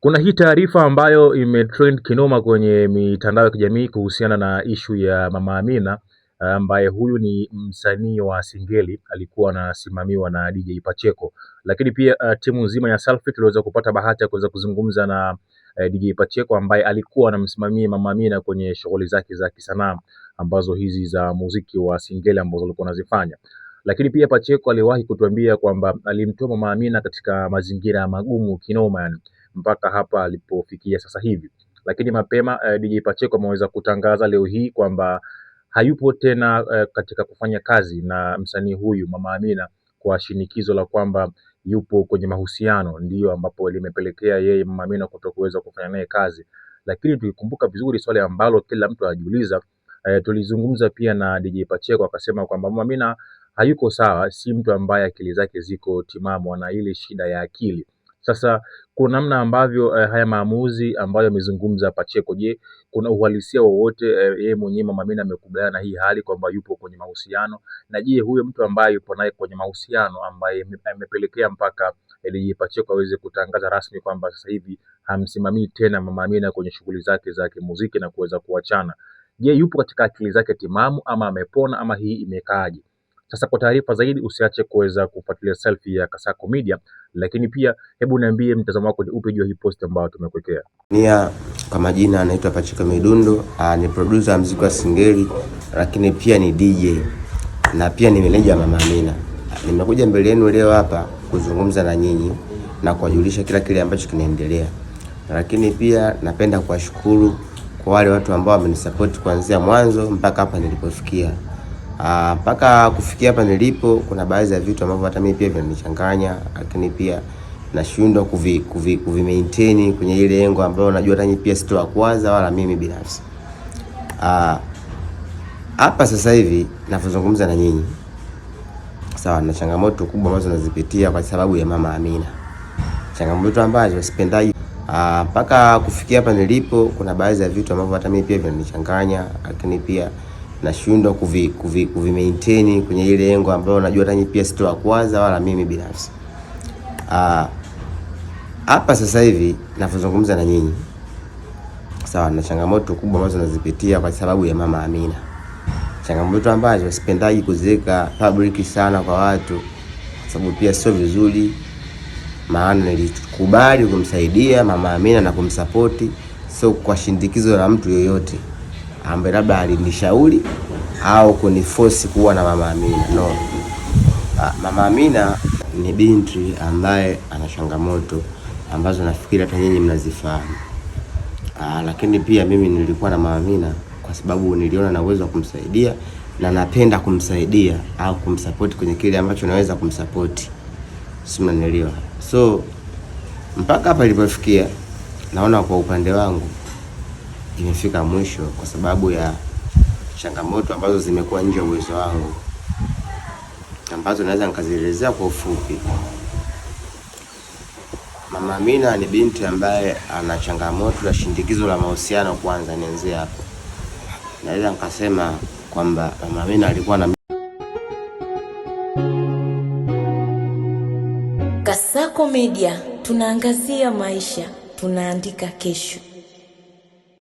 Kuna hii taarifa ambayo imetrend kinoma kwenye mitandao ya kijamii kuhusiana na ishu ya Mama Amina, ambaye huyu ni msanii wa Singeli, alikuwa anasimamiwa na DJ Pacheco. Lakini pia timu nzima ya Selfie tuliweza kupata bahati ya kuweza kuzungumza na DJ Pacheco ambaye alikuwa anamsimamia Mama Amina kwenye shughuli zake za kisanaa ambazo hizi za muziki wa Singeli ambazo alikuwa anazifanya. Lakini pia Pacheco aliwahi kutuambia kwamba alimtoa Mama Amina katika mazingira magumu kinoma yani, mpaka hapa alipofikia sasa hivi. Lakini mapema DJ Pacheco ameweza kutangaza leo hii kwamba hayupo tena katika kufanya kazi na msanii huyu Mama Amina kwa shinikizo la kwamba yupo kwenye mahusiano, ndiyo ambapo limepelekea yeye Mama Amina kutokuweza kufanya naye kazi. Lakini tukikumbuka vizuri swali ambalo kila mtu anajiuliza, tulizungumza pia na DJ Pacheco akasema kwamba Mama Amina hayuko sawa, si mtu ambaye akili zake ziko timamu, ana ile shida ya akili. Sasa kuna namna ambavyo haya maamuzi ambayo amezungumza Pacheco, je, kuna uhalisia wowote yeye mwenyewe Mama Amina amekubaliana na hii hali kwamba yupo kwenye mahusiano? Na je, huyo mtu ambaye yupo naye kwenye mahusiano ambaye amepelekea mpaka DJ Pacheco aweze kutangaza rasmi kwamba sasa hivi hamsimamii tena Mama Amina kwenye shughuli zake za kimuziki na kuweza kuachana, je, yupo katika akili zake timamu ama amepona ama hii imekaaje? Sasa kwa taarifa zaidi usiache kuweza kufuatilia Selfie ya Kasako Media, lakini pia hebu niambie mtazamo wako ni upi juu ya hii post ambayo tumekuwekea. Nia kwa majina anaitwa Pacheco Midundo, ni producer wa muziki wa Singeli, lakini pia ni DJ na pia ni meneja Mama Amina. Nimekuja mbele yenu leo hapa kuzungumza na nyinyi na kuwajulisha kila kile ambacho kinaendelea. Lakini pia napenda kuwashukuru kwa wale watu ambao wamenisupport kuanzia mwanzo mpaka hapa nilipofikia. Mpaka kufikia hapa nilipo kuna baadhi ya vitu ambavyo hata mimi pia vinanichanganya, lakini pia nashindwa kuvi maintain kwenye ile lengo ambayo najua hata nyinyi pia sitowakwaza wala mimi binafsi. Hapa sasa hivi ninapozungumza na nyinyi, sawa, na changamoto kubwa ambazo nazipitia kwa sababu ya Mama Amina. Changamoto ambazo sipendaji. Mpaka kufikia hapa nilipo kuna baadhi ya vitu ambavyo hata mimi pia vinanichanganya, lakini pia nashindwa kuvi maintain kwenye ile lengo ambayo najua hata nyinyi pia sitowakwaza wala mimi binafsi. Hapa sasa hivi ninapozungumza na nyinyi, sawa, na changamoto kubwa ambazo nazipitia kwa sababu ya Mama Amina. Changamoto ambazo sipendaji kuziweka public sana kwa watu, kwa sababu pia sio vizuri, maana nilikubali kumsaidia Mama Amina na kumsupport, sio kwa shindikizo la mtu yoyote ambaye labda alinishauri au kuniforce kuwa na Mama Amina. No. Mama Amina ni binti ambaye ana changamoto ambazo nafikiri hata nyinyi mnazifahamu. Lakini pia mimi nilikuwa na Mama Amina kwa sababu niliona na uwezo wa kumsaidia na napenda kumsaidia au kumsupport kwenye kile ambacho naweza kumsupport. Si mnanielewa? So mpaka hapa ilipofikia, naona kwa upande wangu imefika mwisho kwa sababu ya changamoto ambazo zimekuwa nje ya uwezo wangu, ambazo naweza nikazielezea kwa ufupi. Mama Amina ni binti ambaye ana changamoto la shindikizo la mahusiano. Kwanza nianze hapo. Naweza nikasema kwamba Mama Amina alikuwa na Kasako Media, tunaangazia maisha, tunaandika kesho.